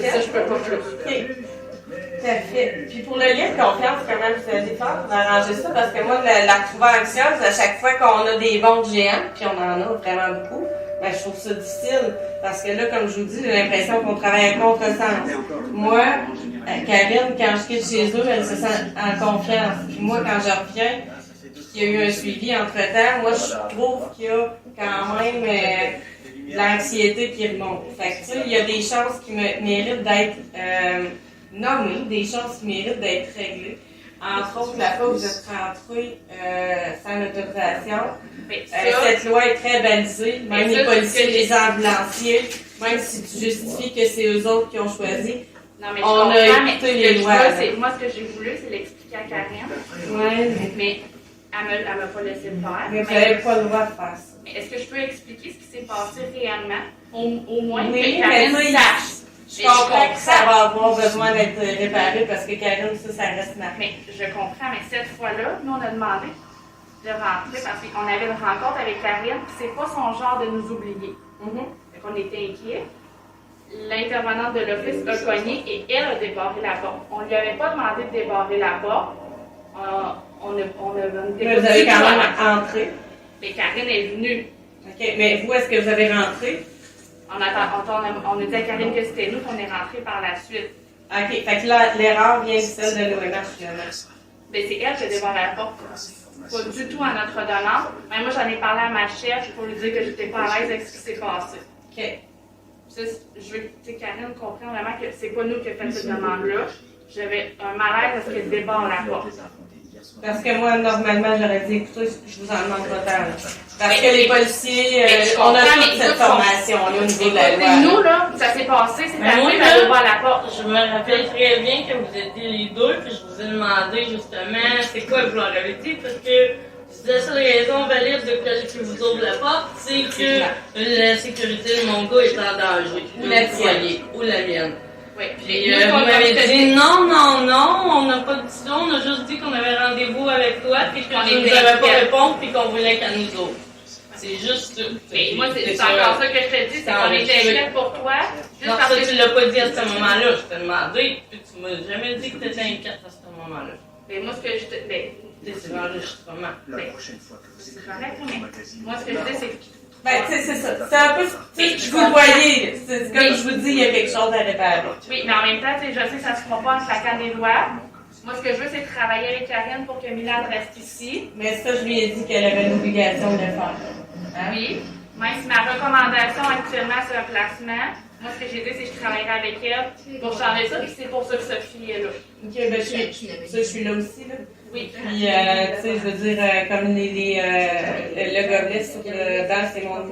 fait. Ça, je peux pas plus. OK. Parfait. Puis pour le lien de confiance, comment vous allez faire pour arranger ça? Parce que moi, la trouvaille anxieuse, à chaque fois qu'on a des bons géants, puis on en a vraiment beaucoup, ben, je trouve ça difficile. Parce que là, comme je vous dis, j'ai l'impression qu'on travaille à contresens. Moi, Karine, quand je quitte chez eux, elle se sent en confiance. Puis moi, quand je reviens, qu'il y a eu un suivi entre-temps, moi, je trouve qu'il y a quand même de l'anxiété qui remonte. Fait que, tu sais, il y a des choses qui méritent d'être nommées, des choses qui méritent d'être réglées. Entre autres, la fois où vous êtes rentré sans autorisation, cette loi est très balisée. Même les policiers, les ambulanciers, même si tu justifies que c'est eux autres qui ont choisi, non, mais on a écouté les lois. Moi, ce que j'ai voulu, c'est l'expliquer à Karine. Ouais. Mais elle m'a pas laissé le faire. Mais vous n'avez pas le droit de faire ça. Mais est-ce que je peux expliquer ce qui s'est passé réellement? Au moins, Oui, que Karine mais sache. Je comprends que ça va avoir besoin d'être réparé parce que Karine, ça reste marqué. Mais je comprends, mais cette fois-là, nous, on a demandé de rentrer parce qu'on avait une rencontre avec Karine, puis c'est pas son genre de nous oublier. Fait qu'on était inquiets. L'intervenante de l'office a cogné et elle a débarré la porte. On ne lui avait pas demandé de débarrer la porte. Mais vous avez quand même entré. Mais Karine est venue. OK, mais vous, est-ce que vous avez rentré? On a dit à Karine que c'était nous qu'on est rentré par la suite. OK, fait que là, l'erreur vient de celle de l'OMH, finalement. Ben, c'est elle qui a débarré la porte. Pas du tout à notre demande. Mais moi, j'en ai parlé à ma chef pour lui dire que j'étais pas à l'aise avec ce qui s'est passé. OK. Ça, je veux que Karine comprenne vraiment que c'est pas nous qui avons fait cette demande-là. J'avais un malaise parce qu'elle débarre la porte. Parce que moi, normalement, j'aurais dit, écoutez, je vous en demande pas tant. Parce que les policiers, on a toute cette formation-là au niveau de la loi. Nous, là, ça s'est passé, c'est arrivé, elle a ouvert la porte. Je me rappelle très bien que vous étiez les deux, puis je vous ai demandé justement c'est quoi que vous leur avez dit, parce que la seule raison valide que vous ouvre la porte, c'est que la sécurité de mon gars est en danger. Ou la tienne. Ou la mienne. Oui, Puis vous m'avez dit non, on n'a pas dit ça, on a juste dit qu'on avait rendez-vous avec toi, puis qu'on ne nous avait pas répondre, puis qu'on voulait qu'elle nous ouvre. C'est juste ça. Mais moi, c'est encore ça que je te dis, c'est qu'on était inquiets pour toi. Non, ça, tu l'as pas dit à ce moment-là, je t'ai demandé, puis tu m'as jamais dit que tu étais inquiète à ce moment-là. Mais moi, ce que je te. C'est l'enregistrement. C'est correct, mais moi, ce que je dis, c'est que. Ben, tu sais, c'est ça. C'est un peu, tu sais, vous le voyez, c'est comme je vous dis, il y a quelque chose à réparer. Oui, mais en même temps, tu sais, je sais que ça ne se fera pas en claquant des doigts. Moi, ce que je veux, c'est travailler avec Karine pour que Milan reste ici. Mais ça, je lui ai dit qu'elle avait l'obligation de le faire. Hein? Oui. Même si ma recommandation actuellement, c'est un placement, moi, ce que j'ai dit, c'est que je travaillerai avec elle pour changer ça, puis c'est pour ça que Sophie est là. OK, ben, je suis là aussi, là. Oui. Puis, tu sais, je veux dire, comme le gobelet sur le banc, c'est mon